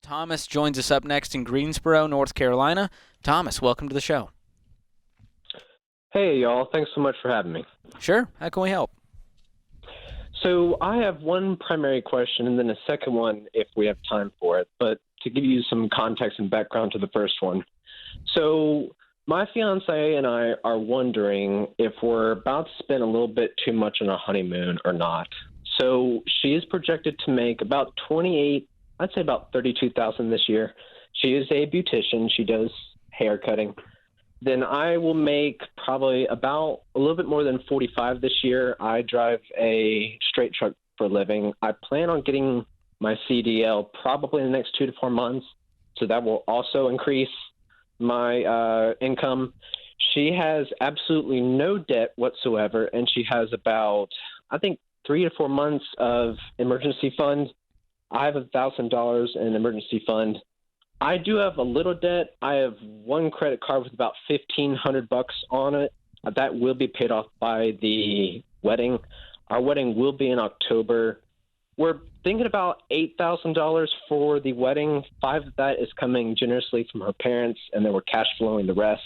Thomas joins us up next in Greensboro, North Carolina. Thomas, welcome to the show. Hey, y'all. Thanks so much for having me. Sure. How can we help? So I have one primary question and then a second one if we have time for it. But to give you some context and background to the first one. So my fiance and I are wondering if we're about to spend a little bit too much on a honeymoon or not. So she is projected to make about 28, I'd say about 32,000 this year. She is a beautician. She does hair cutting. Then I will make probably about a little bit more than 45 this year. I drive a straight truck for a living. I plan on getting my CDL probably in the next 2 to 4 months. So that will also increase my income. She has absolutely no debt whatsoever. And she has about, I think, 3 to 4 months of emergency fund. I have $1,000 in an emergency fund. I do have a little debt. I have one credit card with about $1,500 on it. That will be paid off by the wedding. Our wedding will be in October. We're thinking about $8,000 for the wedding. 5 of that is coming generously from her parents, and then we're cash flowing the rest.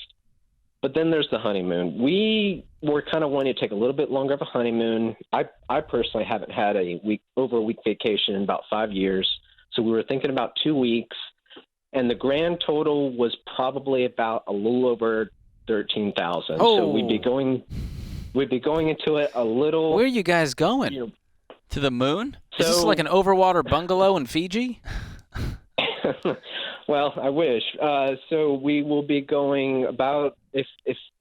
But then there's the honeymoon. We were kind of wanting to take a little bit longer of a honeymoon. I personally haven't had over a week vacation in about 5 years. So we were thinking about 2 weeks. And the grand total was probably about a little over 13,000. Oh. So we'd be going into it a little. Where are you guys going? To the moon? Is this like an overwater bungalow in Fiji? Well, I wish. So we will be going about, if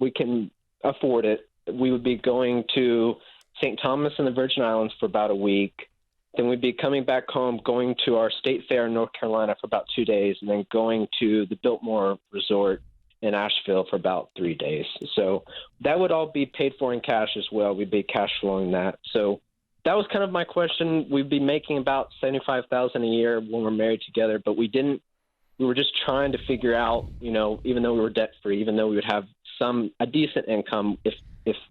we can afford it, we would be going to St. Thomas and the Virgin Islands for about a week. Then we'd be coming back home, going to our state fair in North Carolina for about 2 days, and then going to the Biltmore Resort in Asheville for about 3 days. So that would all be paid for in cash as well. We'd be cash flowing that. So that was kind of my question. We'd be making about $75,000 a year when we're married together, but we were just trying to figure out, even though we were debt free, even though we would have a decent income, if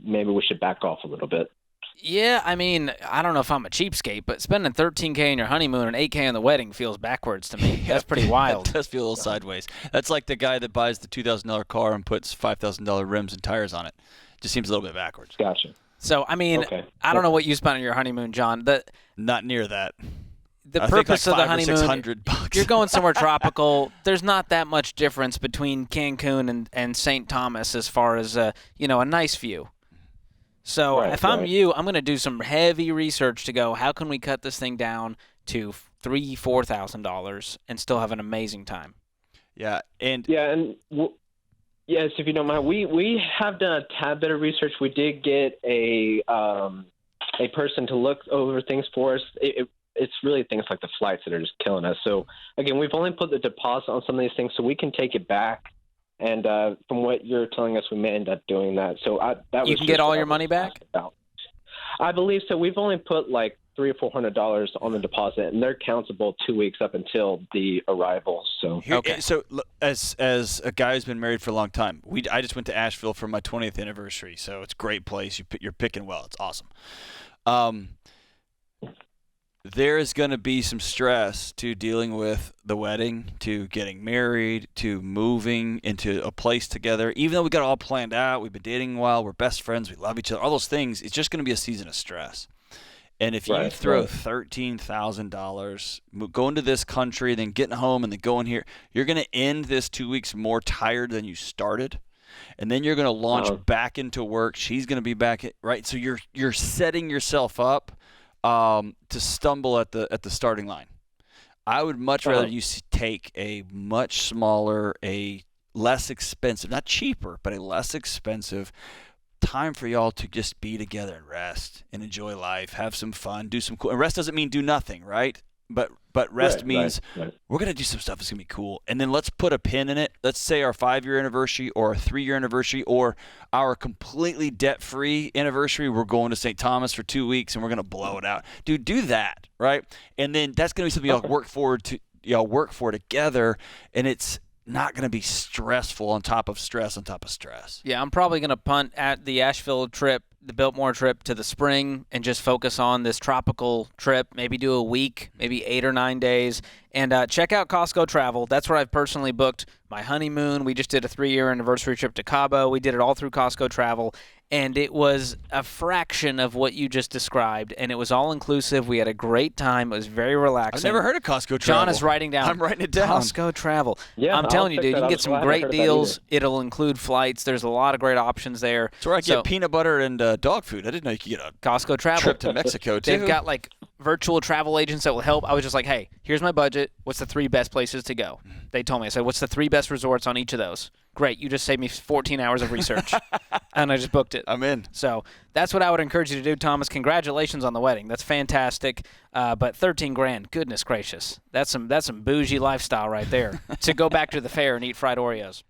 maybe we should back off a little bit. Yeah, I mean, I don't know if I'm a cheapskate, but spending $13K on your honeymoon and $8K on the wedding feels backwards to me. That's pretty wild. That does feel a little sideways. That's like the guy that buys the $2,000 car and puts $5,000 rims and tires on it. Just seems a little bit backwards. Gotcha. So, I mean, Okay. I don't know what you spent on your honeymoon, John. Not near that. The I purpose think like of the honeymoon, $500 or $600. you're going somewhere tropical. There's not that much difference between Cancun and St. Thomas as far as, a nice view. So if I'm you, I'm going to do some heavy research to go, how can we cut this thing down to $3,000, $4,000 and still have an amazing time? Yeah. Yes, if you don't mind, we have done a tad bit of research. We did get a person to look over things for us. It's really things like the flights that are just killing us. So again, we've only put the deposit on some of these things so we can take it back. And from what you're telling us, we may end up doing that. So you can get all your money back? I believe so. We've only put like $300 or $400 on the deposit, and they're countable 2 weeks up until the arrival. So okay. So as a guy who's been married for a long time, I just went to Asheville for my 20th anniversary. So it's a great place. You're picking well. It's awesome. There is going to be some stress to dealing with the wedding, to getting married, to moving into a place together. Even though we got it all planned out, we've been dating a while, we're best friends, we love each other, all those things, it's just going to be a season of stress. And if you throw $13,000 going to this country, then getting home and then going here, you're going to end this 2 weeks more tired than you started. And then you're going to launch back into work. She's going to be back, right? So you're setting yourself up to stumble at the starting line. I would much rather you take a much smaller, a less expensive, not cheaper, but a less expensive time for y'all to just be together and rest and enjoy life, have some fun, do some cool. And rest doesn't mean do nothing, right? But rest means we're going to do some stuff that's going to be cool. And then let's put a pin in it. Let's say our 5-year anniversary or our 3-year anniversary or our completely debt-free anniversary. We're going to St. Thomas for 2 weeks and we're going to blow it out. Dude, do that, right? And then that's going to be something y'all work for together, and it's not going to be stressful on top of stress on top of stress. Yeah, I'm probably going to punt at the Asheville trip the Biltmore trip to the spring and just focus on this tropical trip, maybe do a week, maybe 8 or 9 days, and check out Costco Travel. That's where I've personally booked my honeymoon. We just did a 3-year anniversary trip to Cabo. We did it all through Costco Travel, and it was a fraction of what you just described, and it was all-inclusive. We had a great time. It was very relaxing. I've never heard of Costco Travel. John is writing down. I'm writing it down. Costco Travel. Yeah, I'm telling you, dude, you can get some great deals. Either. It'll include flights. There's a lot of great options there. It's where I get peanut butter and dog food. I didn't know you could get a Costco Travel trip to Mexico, too. They've got, like, virtual travel agents that will help. I was just like, hey, here's my budget. What's the 3 best places to go? They told me. I said, what's the 3 best resorts on each of those? Great. You just saved me 14 hours of research. And I just booked it. I'm in. So that's what I would encourage you to do, Thomas. Congratulations on the wedding. That's fantastic. But 13 grand, goodness gracious. That's some bougie lifestyle right there. To go back to the fair and eat fried Oreos.